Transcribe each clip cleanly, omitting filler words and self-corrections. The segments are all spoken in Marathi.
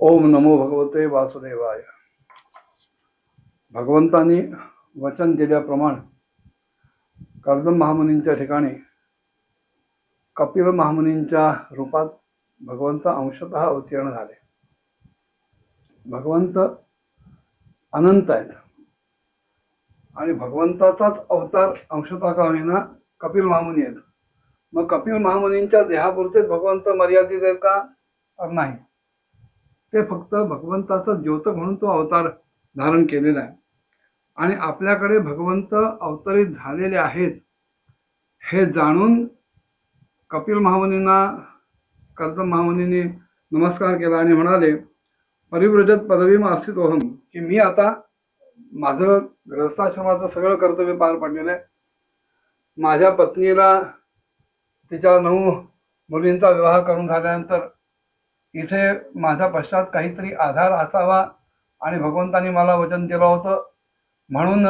ओम नमो भगवते वासुदेवाय. भगवंतांनी वचन दिल्याप्रमाणे कर्दम महामुनींच्या ठिकाणी कपिल महामुनींच्या रूपात भगवंत अंशतः अवतीर्ण झाले. भगवंत अनंत आहेत आणि भगवंताचाच अवतार अंशतः का होईना कपिल महामुनी आहेत. मग कपिल महामुनींच्या देहापुरतेच भगवंत मर्यादित आहेत का? तर नाही. ते फक्त भगवंताचा द्योतक म्हणून तो अवतार धारण केलेला आहे आणि आपल्याकडे भगवंत अवतरित झालेले आहेत हे जाणून कपिल महामुनींना कर्दम महामुनींनी नमस्कार केला आणि म्हणाले, परिव्रजत पदवीम आस्थितोहम, की मी आता माझं गृहस्थाश्रमाचं सगळं कर्तव्य पार पडलेलं आहे. माझ्या पत्नीला तिच्या 9 मुलींचा विवाह करून झाल्यानंतर इथे माझ्या पश्चात काहीतरी आधार असावा आणि भगवंतांनी मला वचन दिलं होतं म्हणून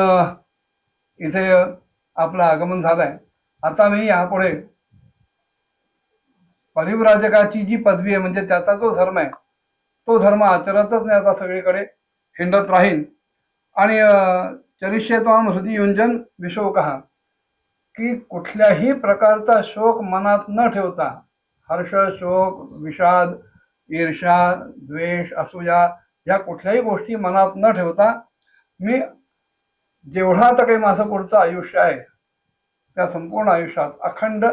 इथे आपलं आगमन झालंय. आता मी यापुढे परिव्राजकाची जी पदवी आहे म्हणजे त्याचा जो धर्म आहे तो धर्म आचरतच नाही. आता सगळीकडे हिंडत राहीन आणि चरिष्ये त्वाम हृदय युंजन विशोकः, की कुठल्याही प्रकारचा शोक मनात न ठेवता, हर्ष, शोक, विषाद, ईर्ष्या, द्वेष, असूया या कुठल्याही गोष्टी मनात न ठेवता मी जेवढा आता काही माझं पुढचं आयुष्य आहे त्या संपूर्ण आयुष्यात अखंड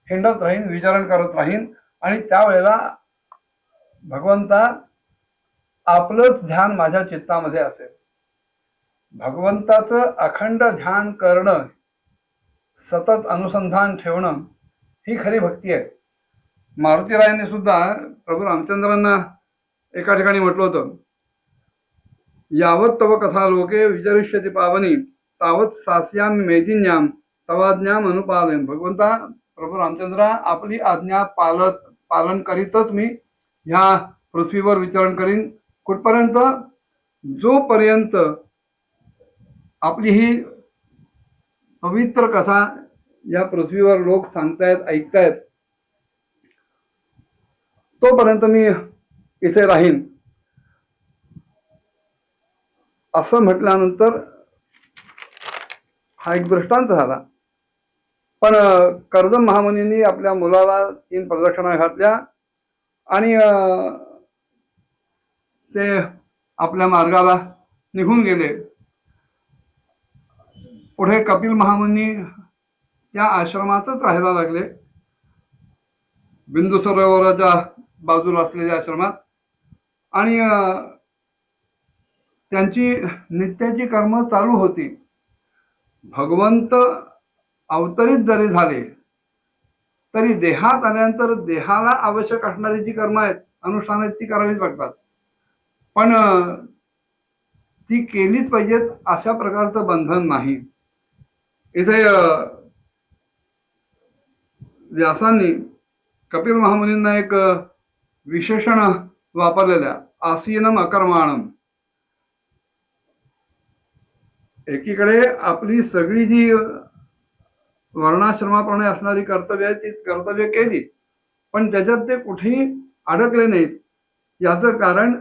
हिंडत राहीन, विचरण करत राहीन आणि त्यावेळेला भगवंता आपलंच ध्यान माझ्या चित्तामध्ये असेल. भगवंताचं अखंड ध्यान करणं, सतत अनुसंधान ठेवणं ही खरी भक्ती आहे. मारुतीरायांनी सुद्धा प्रभू रामचंद्रांना एका ठिकाणी म्हटलं होतं, यावत तव कथा लोके विचरिष्यति पावनी तावत सास्याम मेदिन्याम तवाज्ञाम अनुपालन. भगवंता प्रभू रामचंद्रा आपली आज्ञा पालन करीतच मी ह्या पृथ्वीवर विचरण करीन. कुठपर्यंत? जोपर्यंत आपली ही पवित्र कथा या पृथ्वीवर लोक सांगतायत, ऐकतायत, तोपर्यंत मी इथे राहीन. असं म्हटल्यानंतर हा एक दृष्टांत झाला. पण कर्दम महामुनींनी आपल्या मुलाला 3 प्रदक्षिणा घातल्या आणि ते आपल्या मार्गाला निघून गेले. पुढे कपिल महामुनी त्या आश्रमातच राहायला लागले, बिंदू सरोवराच्या बाजूला असलेल्या आश्रमात. आणि त्यांची नित्याची कर्म चालू होती. भगवंत अवतरित जरी झाले तरी देहात आल्यानंतर देहाला आवश्यक असणारी जी कर्म आहेत, अनुष्ठान आहेत, ती करावीच लागतात. पण ती केलीच पाहिजेत अशा प्रकारचं बंधन नाही. इथे व्यासांनी कपिल महामुनींना एक विशेषण वापरलेलं आहे, आसीनम अकर्माणम. एकीकडे आपली सगळी जी वर्णाश्रमाप्रमाणे असणारी कर्तव्य आहेत ती कर्तव्य केली, पण त्याच्यात ते कुठेही अडकले नाहीत. याचं कारण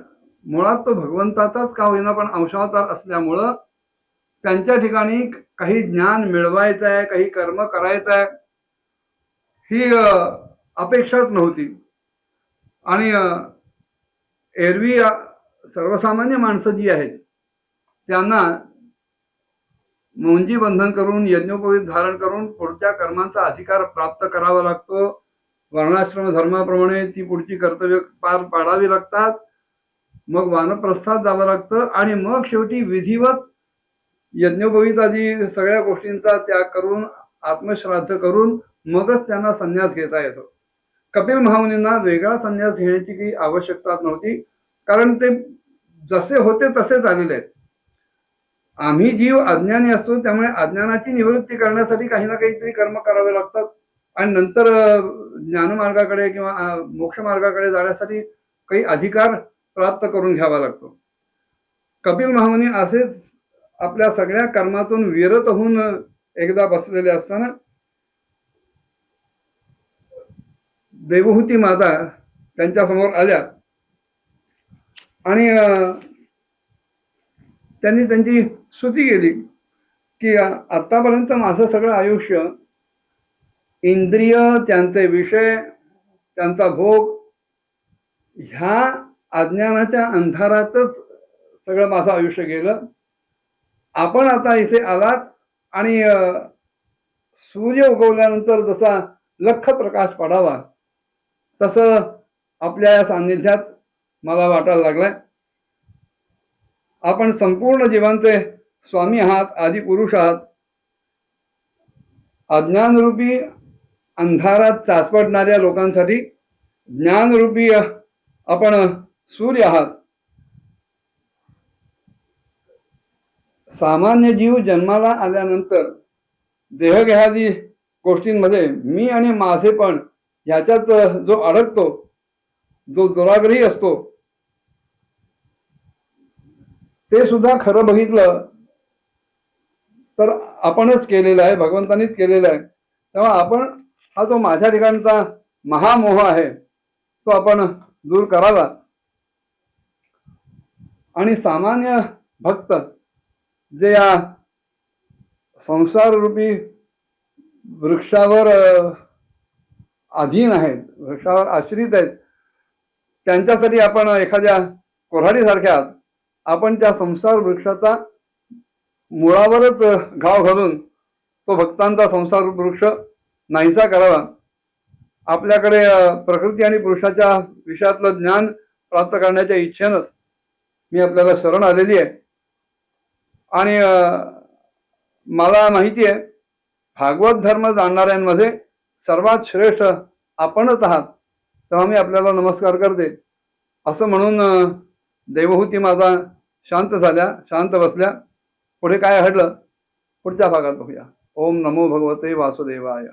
मुळात तो भगवंताचाच का होईना पण अंशावतार असल्यामुळं त्यांच्या ठिकाणी काही ज्ञान मिळवायचं आहे, काही कर्म करायचं आहे ही अपेक्षाच नव्हती. आणि एरवी सर्वसामान्य माणसं जी आहेत त्यांना मुंजी बंधन करून, यज्ञोपवीत धारण करून पुढच्या कर्मांचा अधिकार प्राप्त करावा लागतो. वर्णाश्रम धर्माप्रमाणे ती पुढची कर्तव्य पार पाडावी लागतात. मग वानप्रस्थात जावं लागतं आणि मग शेवटी विधिवत यज्ञोपवीत आदी सगळ्या गोष्टींचा त्याग करून, आत्मश्राद्ध करून मगच त्यांना संन्यास घेता येतो. कपिल महामुनींना वेगळा संन्यास घेण्याची काही आवश्यकता नव्हती, कारण ते जसे होते तसेच आलेले आहेत. आम्ही जीव अज्ञानी असतो, त्यामुळे अज्ञानाची निवृत्ती करण्यासाठी काही ना काहीतरी कर्म करावे लागतात आणि नंतर ज्ञानमार्गाकडे किंवा मोक्ष मार्गाकडे जाण्यासाठी काही अधिकार प्राप्त करून घ्यावा लागतो. कपिल महामुनी असेच आपल्या सगळ्या कर्मातून विरत होऊन एकदा बसलेले असताना देवहूती माता त्यांच्या समोर आल्या आणि त्यांनी त्यांची स्तुती केली की आतापर्यंत माझं सगळं आयुष्य इंद्रिय, त्यांचे विषय, त्यांचा भोग ह्या अज्ञानाच्या अंधारातच सगळं माझं आयुष्य गेलं. आपण आता इथे आलात आणि सूर्य उगवल्यानंतर जसा लख प्रकाश पडावा तसं आपल्या या सान्निध्यात मला वाटायला लागलाय. आपण संपूर्ण जीवांचे स्वामी आहात, आदि पुरुष आहात. अज्ञानरूपी अंधारात चाचपडणाऱ्या लोकांसाठी ज्ञानरूपी आपण सूर्य आहात. सामान्य जीव जन्माला आल्यानंतर देहगेहादी गोष्टींमध्ये मी आणि माझे पण ह्याच्यात जो अडकतो, जो दुराग्रही असतो, ते सुद्धा खरं बघितलं तर आपणच केलेलं आहे, भगवंतानीच केलेलं आहे. तेव्हा आपण हा जो माझ्या ठिकाणचा महामोह आहे तो आपण दूर करावा. आणि सामान्य भक्त जे या संसार रूपी वृक्षावर अधीन आहेत, वृक्षावर आश्रित आहेत, त्यांच्यासाठी आपण एखाद्या कोऱ्हाडीसारख्या आपण त्या संसार वृक्षाचा मुळावरच घाव घालून तो भक्तांचा संसार वृक्ष नाहीसा करावा. आपल्याकडे प्रकृती आणि पुरुषाच्या विषयातलं ज्ञान प्राप्त करण्याच्या इच्छेनंच मी आपल्याला शरण आलेली आहे. आणि मला माहिती आहे भागवत धर्म जाणणाऱ्यांमध्ये सर्वात श्रेष्ठ आपणच आहात. तेव्हा मी आपल्याला नमस्कार करते. असं म्हणून देवहूती माझा शांत झाल्या, शांत बसल्या. पुढे काय घडलं पुढच्या भागात बघूया. ओम नमो भगवते वासुदेवाय.